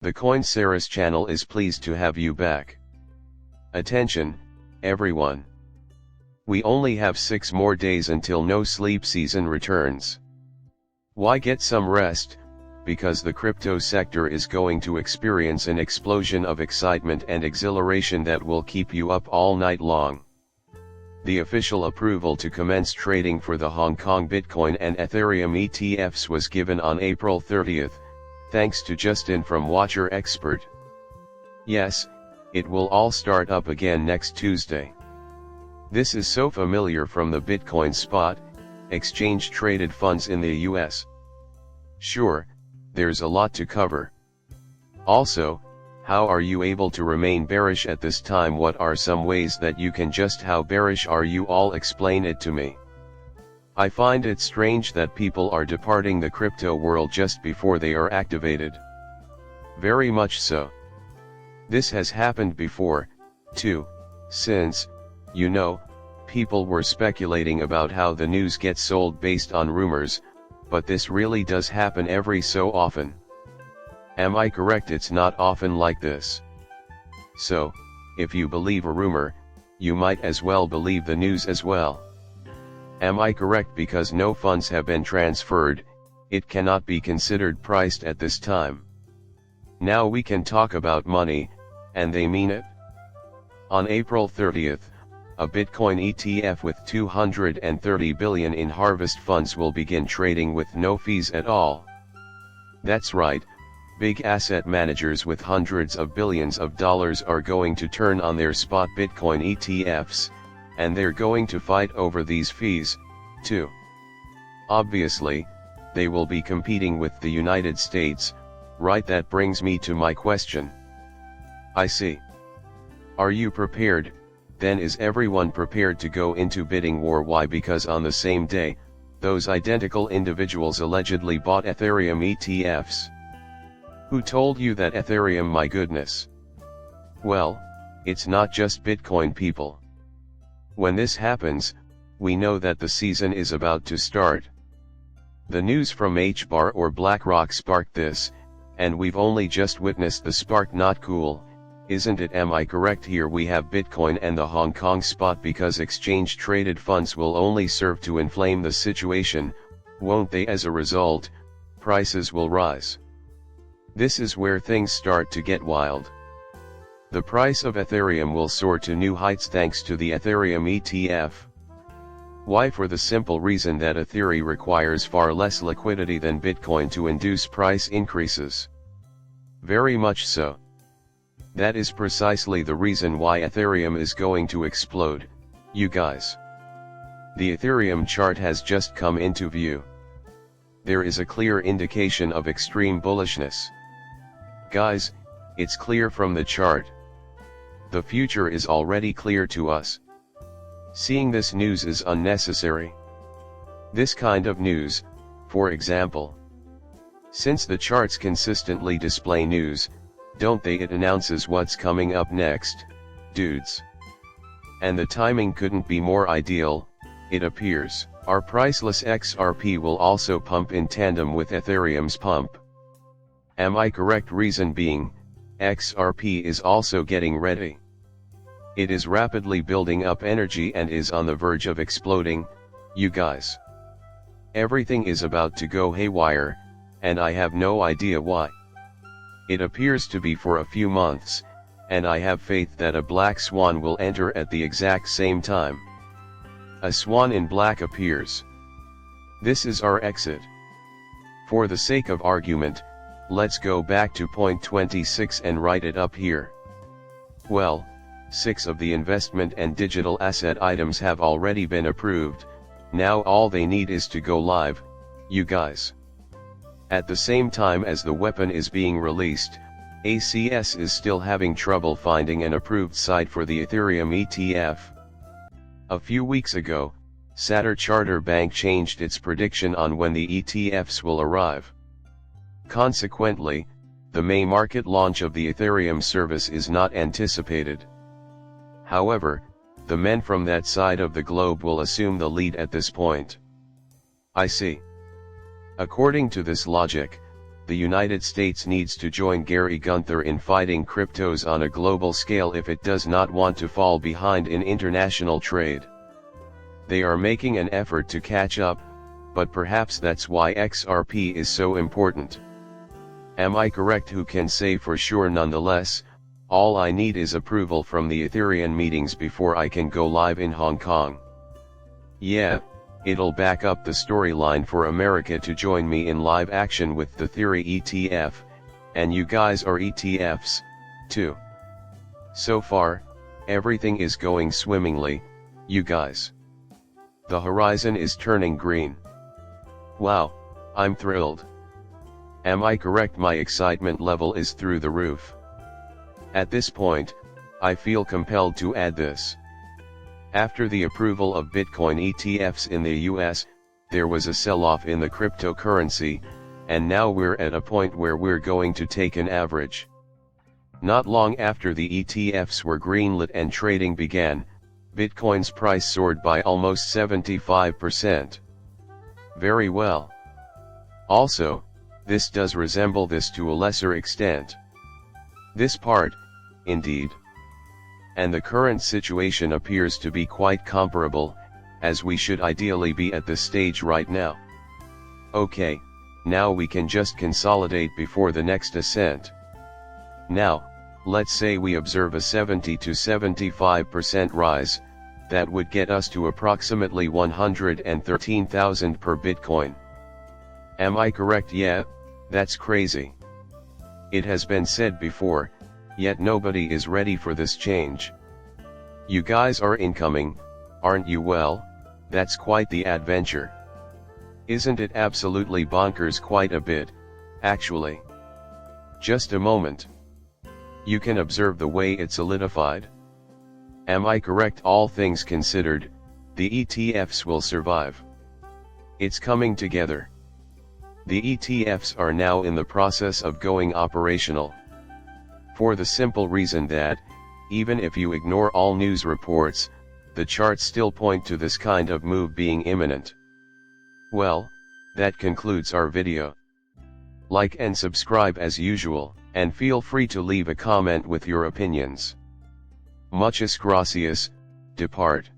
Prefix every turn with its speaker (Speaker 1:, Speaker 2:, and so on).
Speaker 1: The Coinceras channel is pleased to have you back. Attention, everyone. We only have 6 more days until no sleep season returns. Why get some rest? Because the crypto sector is going to experience an explosion of excitement and exhilaration that will keep you up all night long. The official approval to commence trading for the Hong Kong Bitcoin and Ethereum ETFs was given on April 30th, thanks to Justin from Watcher Expert. Yes, it will all start up again next Tuesday. This is so familiar from the Bitcoin spot, exchange-traded funds in the US. Sure, there's a lot to cover. Also, how are you able to remain bearish at this time? What are some ways that you can just how bearish are you all? Explain it to me. I find it strange that people are departing the crypto world just before they are activated. Very much so. This has happened before, too, since, people were speculating about how the news gets sold based on rumors, but this really does happen every so often. Am I correct? It's not often like this. So, if you believe a rumor, you might as well believe the news as well. Am I correct? Because no funds have been transferred, it cannot be considered priced at this time. Now we can talk about money, and they mean it. On April 30th, a Bitcoin ETF with 230 billion in harvest funds will begin trading with no fees at all. That's right, big asset managers with hundreds of billions of dollars are going to turn on their spot Bitcoin ETFs, and they're going to fight over these fees, too. Obviously, they will be competing with the United States, right? That brings me to my question. I see. Are you prepared? Then is everyone prepared to go into bidding war? Why? Because on the same day, those identical individuals allegedly bought Ethereum ETFs. Who told you that? Ethereum? My goodness. Well, it's not just Bitcoin, people. When this happens, we know that the season is about to start. The news from HBAR or BlackRock sparked this, and we've only just witnessed the spark. Not cool, isn't it? Am I correct? Here we have Bitcoin and the Hong Kong spot, because exchange-traded funds will only serve to inflame the situation, won't they? As a result, prices will rise. This is where things start to get wild. The price of Ethereum will soar to new heights thanks to the Ethereum ETF. Why? For the simple reason that Ethereum requires far less liquidity than Bitcoin to induce price increases. Very much so. That is precisely the reason why Ethereum is going to explode, you guys. The Ethereum chart has just come into view. There is a clear indication of extreme bullishness. Guys, it's clear from the chart. The future is already clear to us. Seeing this news is unnecessary. This kind of news, for example. Since the charts consistently display news, don't they? It announces what's coming up next, dudes. And the timing couldn't be more ideal, it appears. Our priceless XRP will also pump in tandem with Ethereum's pump. Am I correct? Reason being, XRP is also getting ready. It is rapidly building up energy and is on the verge of exploding, you guys. Everything is about to go haywire, and I have no idea why. It appears to be for a few months, and I have faith that a black swan will enter at the exact same time. A swan in black appears. This is our exit. For the sake of argument, let's go back to point 26 and write it up here. Well, 6 of the investment and digital asset items have already been approved, now all they need is to go live, you guys. At the same time as the weapon is being released, ACS is still having trouble finding an approved site for the Ethereum ETF. A few weeks ago, Standard Chartered Bank changed its prediction on when the ETFs will arrive. Consequently, the May market launch of the Ethereum service is not anticipated. However, the men from that side of the globe will assume the lead at this point. I see. According to this logic, the United States needs to join Gary Gunther in fighting cryptos on a global scale if it does not want to fall behind in international trade. They are making an effort to catch up, but perhaps that's why XRP is so important. Am I correct? Who can say for sure? Nonetheless, all I need is approval from the Ethereum meetings before I can go live in Hong Kong. Yeah, it'll back up the storyline for America to join me in live action with the Theory ETF, and you guys are ETFs, too. So far, everything is going swimmingly, you guys. The horizon is turning green. Wow, I'm thrilled. Am I correct? My excitement level is through the roof. At this point, I feel compelled to add this. After the approval of Bitcoin ETFs in the US, there was a sell-off in the cryptocurrency, and now we're at a point where we're going to take an average. Not long after the ETFs were greenlit and trading began, Bitcoin's price soared by almost 75%. Very well. Also, this does resemble this to a lesser extent. This part, indeed. And the current situation appears to be quite comparable, as we should ideally be at this stage right now. Okay, now we can just consolidate before the next ascent. Now, let's say we observe a 70 to 75% rise, that would get us to approximately 113,000 per Bitcoin. Am I correct? Yeah, that's crazy. It has been said before, yet nobody is ready for this change. You guys are incoming, aren't you? Well, that's quite the adventure. Isn't it absolutely bonkers? Quite a bit, actually. Just a moment. You can observe the way it solidified. Am I correct? All things considered, the ETFs will survive. It's coming together. The ETFs are now in the process of going operational. For the simple reason that, even if you ignore all news reports, the charts still point to this kind of move being imminent. Well, that concludes our video. Like and subscribe as usual, and feel free to leave a comment with your opinions. Muchas gracias, depart.